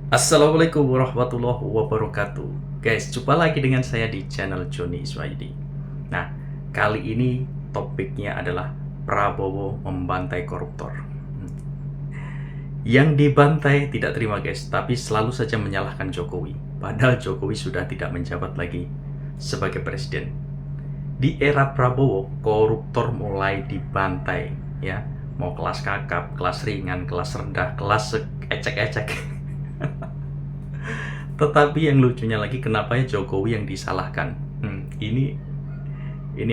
Assalamualaikum warahmatullahi wabarakatuh. Guys, jumpa lagi dengan saya di channel Joni Iswaidi. Nah, kali ini topiknya adalah Prabowo membantai koruptor. Yang dibantai tidak terima guys, tapi selalu saja menyalahkan Jokowi. Padahal Jokowi sudah tidak menjabat lagi sebagai presiden. Di era Prabowo, koruptor mulai dibantai, ya. Mau kelas kakap, kelas ringan, kelas rendah, kelas ecek-ecek. Tetapi yang lucunya lagi, kenapa ya Jokowi yang disalahkan? Ini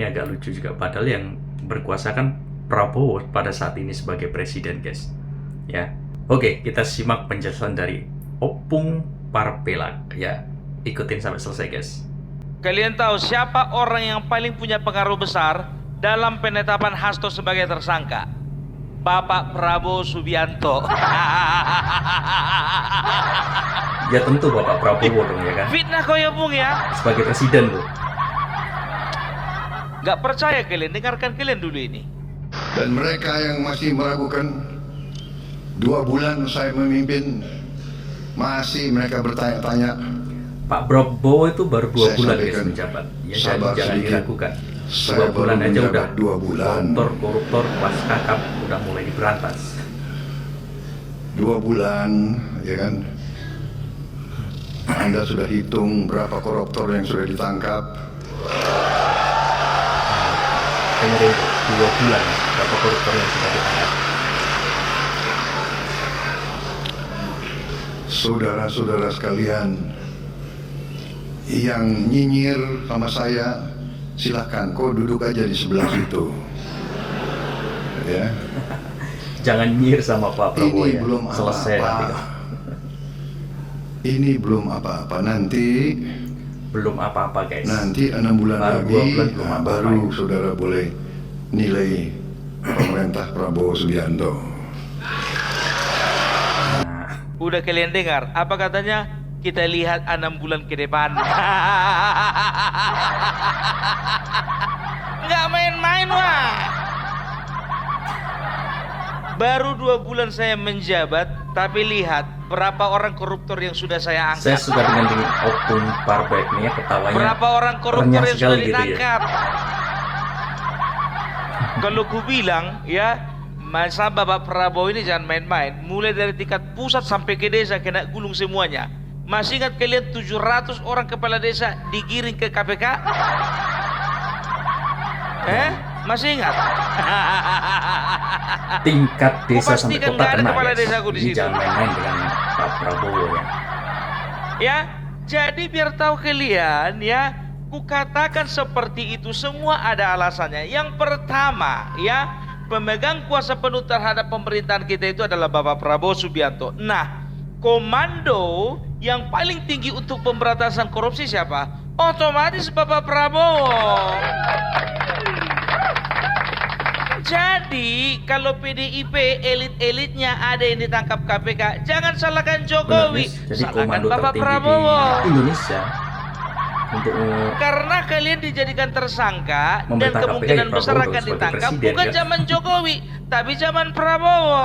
agak lucu juga. Padahal yang berkuasa kan Prabowo pada saat ini sebagai presiden, guys. Ya, oke, kita simak penjelasan dari Opung Parpelak. Ya, ikutin sampai selesai, guys. Kalian tahu siapa orang yang paling punya pengaruh besar dalam penetapan Hasto sebagai tersangka? Bapak Prabowo Subianto. Ya tentu Bapak Prabowo dong, ya kan? Fitnah kau ya Bung ya? Sebagai presiden loh. Gak percaya kalian, dengarkan kalian dulu ini. Dan mereka yang masih meragukan, 2 bulan saya memimpin, masih mereka bertanya-tanya. Pak Prabowo itu baru 2 Saya bulan guys sampaikan, menjabat. Ya sabar jangan sedikit. diragukan. 2 Saya bulan baru aja menjabat udah 2 bulan. koruptor kelas kakap udah mulai diberantas. 2 bulan, ya kan? Anda sudah hitung berapa koruptor yang sudah ditangkap? Dengerin tuh, 2 bulan berapa koruptor yang sudah ditangkap. Saudara-saudara sekalian, yang nyinyir sama saya, silahkan, kau duduk aja di sebelah situ. Ya. Jangan nyir sama Pak Prabowo Ini ya. belum Selesai nanti. apa-apa. Ini belum apa-apa. Nanti Belum apa-apa guys. 6 bulan Baru lagi 2 bulan belum apa-apa. baru saudara boleh nilai pemerintah Prabowo Subianto. Udah kalian dengar, apa katanya? Kita lihat 6 bulan ke depan. Nggak main-main wah. Baru 2 bulan saya menjabat, tapi lihat berapa orang koruptor yang sudah saya Saya angkat. suka dengan Opung Parpelak nih ya, ketawanya. Berapa orang koruptor renyah yang sekali sudah gitu ya. ditangkap. Kalau ku bilang ya, masa Bapak Prabowo ini jangan main-main. Mulai dari tingkat pusat sampai ke desa kena gulung semuanya. Masih ingat kalian 700 orang kepala desa digiring ke KPK? Masih ingat? Tingkat desa sampai Kupastikan kota nggak ada kena kepala guys. desaku di Jadi situ. jangan main-main dengan Pak Prabowo ya. Ya, jadi biar tahu kalian ya, kukatakan seperti itu semua ada alasannya. Yang pertama ya, pemegang kuasa penuh terhadap pemerintahan kita itu adalah Bapak Prabowo Subianto. Nah, komando yang paling tinggi untuk pemberantasan korupsi siapa? Otomatis Bapak Prabowo. Jadi kalau PDIP elit-elitnya ada yang ditangkap KPK, jangan salahkan Jokowi, Benar, Jadi salahkan komando Bapak tertinggi Prabowo. di Indonesia untuk Karena kalian dijadikan tersangka dan Memerintah kemungkinan KPK, besar Prabowo akan sebagai ditangkap presiden, bukan kan? zaman Jokowi, tapi zaman Prabowo.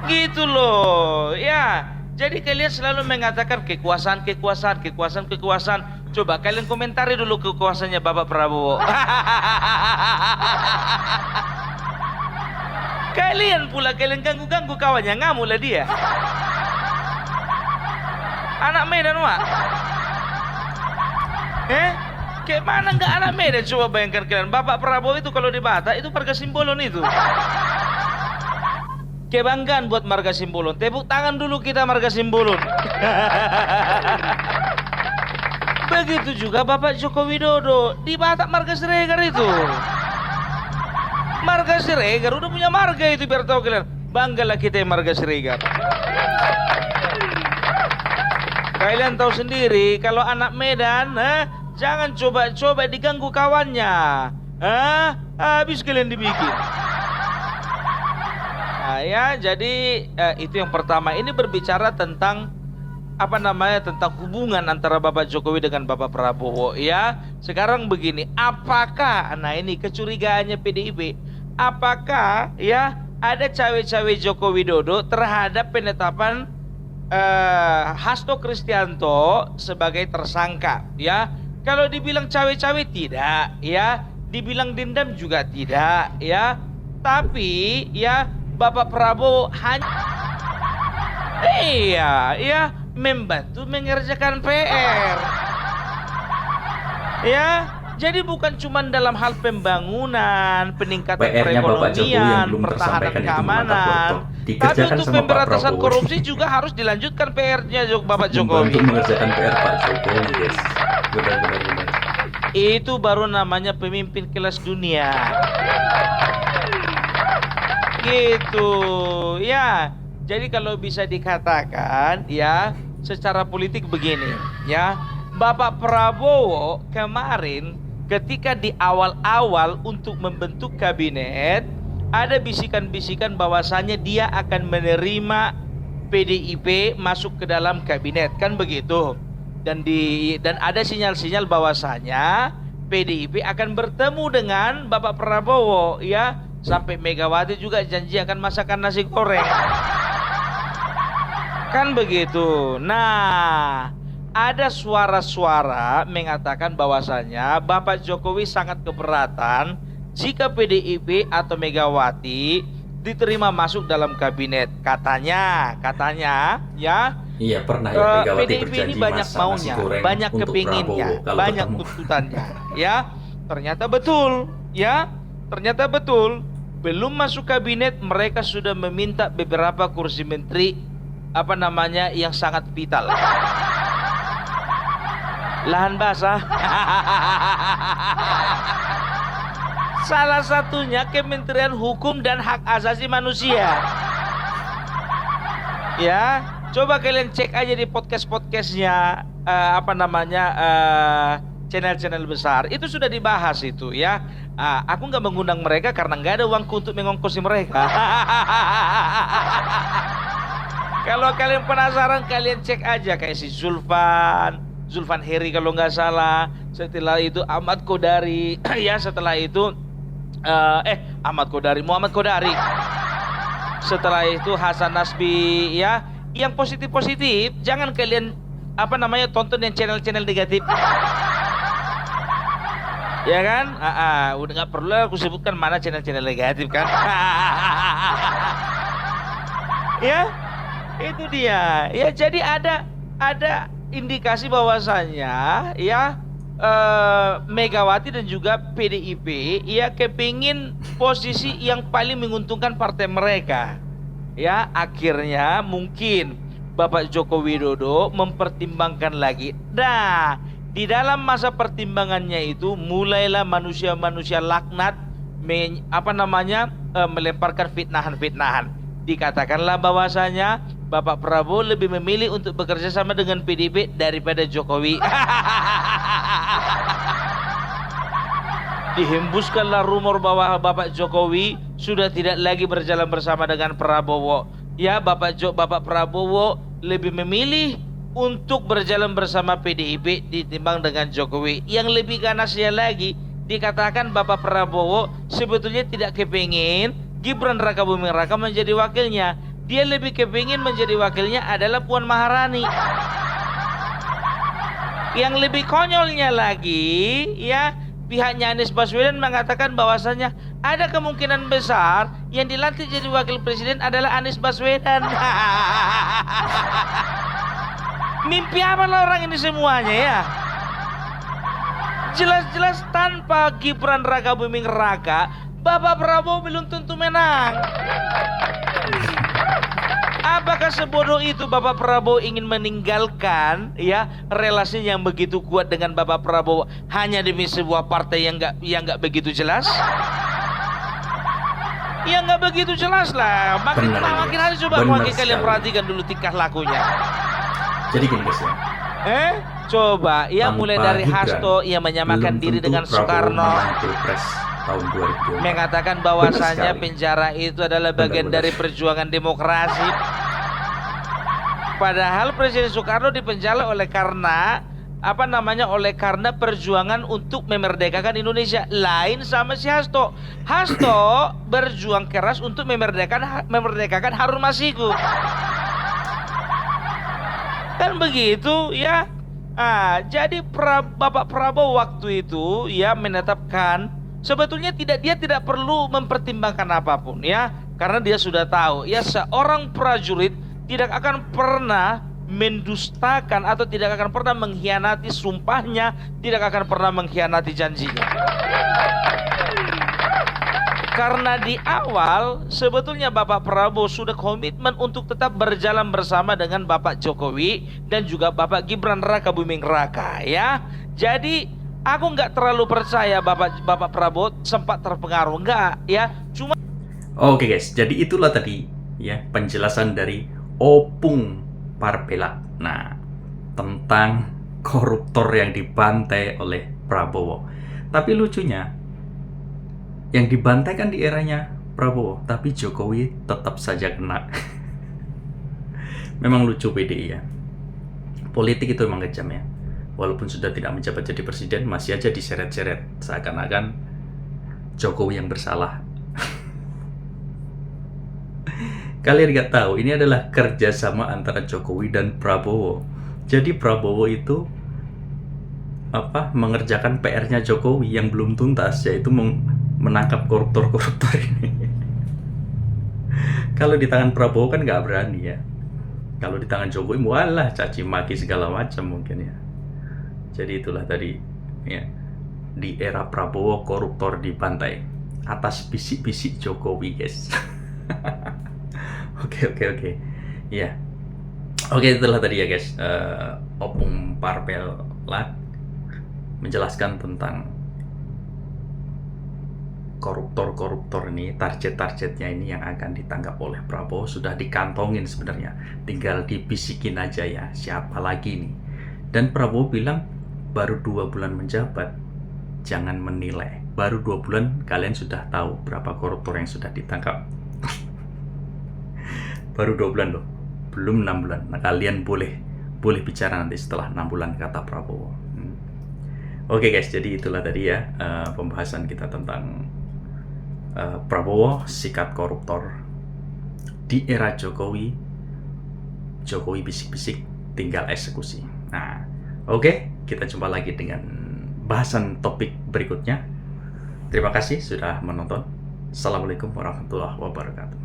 Gitu loh, ya. Jadi kalian selalu mengatakan kekuasaan. Coba kalian komentari dulu kekuasaannya Bapak Prabowo. Kalian ganggu-ganggu kawannya, ngamulah dia. Anak Medan wak. Kayak mana nggak anak Medan? Coba bayangkan kalian, Bapak Prabowo itu kalau di Batak itu marga Simbolon itu. Kebanggaan buat marga Simbolon. Tepuk tangan dulu kita marga Simbolon. Begitu juga Bapak Joko Widodo di Batak marga Siregar itu. Marga Siregar udah punya marga itu, biar tahu kalian. Banggalah kita yang marga Siregar. Kalian tahu sendiri kalau anak Medan, jangan coba-coba diganggu kawannya. Habis kalian dibikin. Nah, ya, jadi itu yang pertama. Ini berbicara tentang tentang hubungan antara Bapak Jokowi dengan Bapak Prabowo ya. Sekarang begini, apakah ini kecurigaannya PDIP, apakah ya ada cawe-cawe Joko Widodo terhadap penetapan Hasto Kristianto sebagai tersangka, ya. Kalau dibilang cawe-cawe tidak, ya. Dibilang dendam juga tidak, ya. Tapi ya Bapak Prabowo hanya membantu mengerjakan PR. Ya, jadi bukan cuma dalam hal pembangunan, peningkatan PR-nya Bapak Jokowi yang perekonomian, belum pertahanan tersampaikan itu keamanan, tapi dikerjakan untuk sama Pak pemberantasan Prabowo. korupsi juga harus dilanjutkan PR-nya Bapak Membantu Jokowi. mengerjakan PR Pak Jokowi, guys. Benar-benar. Itu baru namanya pemimpin kelas dunia. Gitu, ya. Jadi kalau bisa dikatakan, ya, secara politik begini, ya. Bapak Prabowo kemarin ketika di awal-awal untuk membentuk kabinet, ada bisikan-bisikan bahwasannya dia akan menerima PDIP masuk ke dalam kabinet, kan begitu. Dan ada sinyal-sinyal bahwasanya PDIP akan bertemu dengan Bapak Prabowo, ya. Sampai Megawati juga janji akan masakan nasi goreng. Kan begitu. Nah, ada suara-suara mengatakan bahwasanya Bapak Jokowi sangat keberatan jika PDIP atau Megawati diterima masuk dalam kabinet. Katanya, ya. Iya, pernah ya Megawati PDIP ini berjanji banyak masak nasi maunya, goreng banyak untuk kepinginnya, Prabowo kalau banyak ketemu. tuntutannya, ya. Ternyata betul, ya. Ternyata betul. Belum masuk kabinet mereka sudah meminta beberapa kursi menteri yang sangat vital. Lahan basah. Salah satunya Kementerian Hukum dan Hak Asasi Manusia. Ya, coba kalian cek aja di podcast-podcastnya channel-channel besar. Itu sudah dibahas itu, ya. Aku nggak mengundang mereka karena nggak ada uangku untuk mengongkosi mereka. Kalau kalian penasaran, kalian cek aja kayak si Zulfan Heri kalau nggak salah. Setelah itu Ahmad Kodari, ya. Setelah itu Muhammad Kodari. Setelah itu Hasan Nasbi, ya. Yang positif-positif, jangan kalian tonton yang channel-channel negatif. Ya kan? Udah nggak perlu aku sebutkan mana channel-channel negatif kan? Ya, itu dia. Ya, jadi ada indikasi bahwasannya, ya, Megawati dan juga PDIP, ya, kepingin posisi yang paling menguntungkan partai mereka. Ya, akhirnya mungkin Bapak Joko Widodo mempertimbangkan lagi. Nah, di dalam masa pertimbangannya itu mulailah manusia-manusia laknat melemparkan fitnahan-fitnahan. Dikatakanlah bahwasanya Bapak Prabowo lebih memilih untuk bekerja sama dengan PDIP daripada Jokowi. Dihembuskanlah rumor bahwa Bapak Jokowi sudah tidak lagi berjalan bersama dengan Prabowo. Ya, Bapak Prabowo lebih memilih untuk berjalan bersama PDIP ditimbang dengan Jokowi. Yang lebih ganasnya lagi, dikatakan Bapak Prabowo sebetulnya tidak kepingin Gibran Rakabuming Raka menjadi wakilnya. Dia lebih kepingin menjadi wakilnya adalah Puan Maharani. Yang lebih konyolnya lagi, ya, pihaknya Anies Baswedan mengatakan bahwasanya ada kemungkinan besar yang dilantik jadi wakil presiden adalah Anies Baswedan. Mimpi apa lah orang ini semuanya, ya? Jelas-jelas tanpa Gibran Rakabuming Raka, Bapak Prabowo belum tentu menang. Apakah sebodoh itu Bapak Prabowo ingin meninggalkan, ya, relasi yang begitu kuat dengan Bapak Prabowo hanya demi sebuah partai yang nggak begitu jelas? Ya nggak begitu jelas lah. Makin hari coba kalian perhatikan dulu tingkah lakunya. Jadi gini guys, ya. Coba, ya, mulai dari Hasto yang menyamakan diri dengan Soekarno, tahun 2024. mengatakan bahwasannya penjara itu adalah bagian dari perjuangan demokrasi. Padahal Presiden Soekarno dipenjara oleh karena oleh karena perjuangan untuk memerdekakan Indonesia. Lain sama si Hasto. Hasto berjuang keras untuk memerdekakan Harun Masiku. Kan begitu ya. Jadi Bapak Prabowo waktu itu ya menetapkan sebetulnya dia tidak perlu mempertimbangkan apapun ya, karena dia sudah tahu ya seorang prajurit tidak akan pernah mendustakan atau tidak akan pernah mengkhianati sumpahnya, tidak akan pernah mengkhianati janjinya. Karena di awal sebetulnya Bapak Prabowo sudah komitmen untuk tetap berjalan bersama dengan Bapak Jokowi dan juga Bapak Gibran Raka Buming Raka ya. Jadi aku nggak terlalu percaya Bapak Prabowo sempat terpengaruh, enggak ya. Cuma Oke guys, jadi itulah tadi ya penjelasan dari Opung Parpela. Nah, tentang koruptor yang dibantai oleh Prabowo. Tapi lucunya, yang dibantai kan di eranya Prabowo, tapi Jokowi tetap saja kena. Memang lucu PDI ya. Politik itu memang kejam ya. Walaupun sudah tidak menjabat jadi presiden, masih aja diseret-seret seakan-akan Jokowi yang bersalah. Kalian nggak tahu, ini adalah kerjasama antara Jokowi dan Prabowo. Jadi Prabowo itu mengerjakan PR-nya Jokowi yang belum tuntas, yaitu menangkap koruptor-koruptor ini. Kalau di tangan Prabowo kan nggak berani ya. Kalau di tangan Jokowi, walah caci maki segala macam mungkin ya. Jadi itulah tadi ya, di era Prabowo koruptor dibantai atas bisik-bisik Jokowi guys. Oke. Ya. Oke, itulah tadi ya guys. Opung Parpela menjelaskan tentang koruptor-koruptor ini, target-targetnya ini yang akan ditangkap oleh Prabowo sudah dikantongin sebenarnya. Tinggal dibisikin aja ya, siapa lagi nih. Dan Prabowo bilang baru 2 bulan menjabat, jangan menilai. Baru 2 bulan kalian sudah tahu berapa koruptor yang sudah ditangkap. Baru 2 bulan loh, belum 6 bulan. Nah, kalian boleh bicara nanti setelah 6 bulan, kata Prabowo. Oke guys, jadi itulah tadi ya pembahasan kita tentang Prabowo, sikap koruptor di era Jokowi. Jokowi bisik-bisik, tinggal eksekusi. Nah, oke, kita jumpa lagi dengan bahasan topik berikutnya. Terima kasih sudah menonton. Assalamualaikum warahmatullahi wabarakatuh.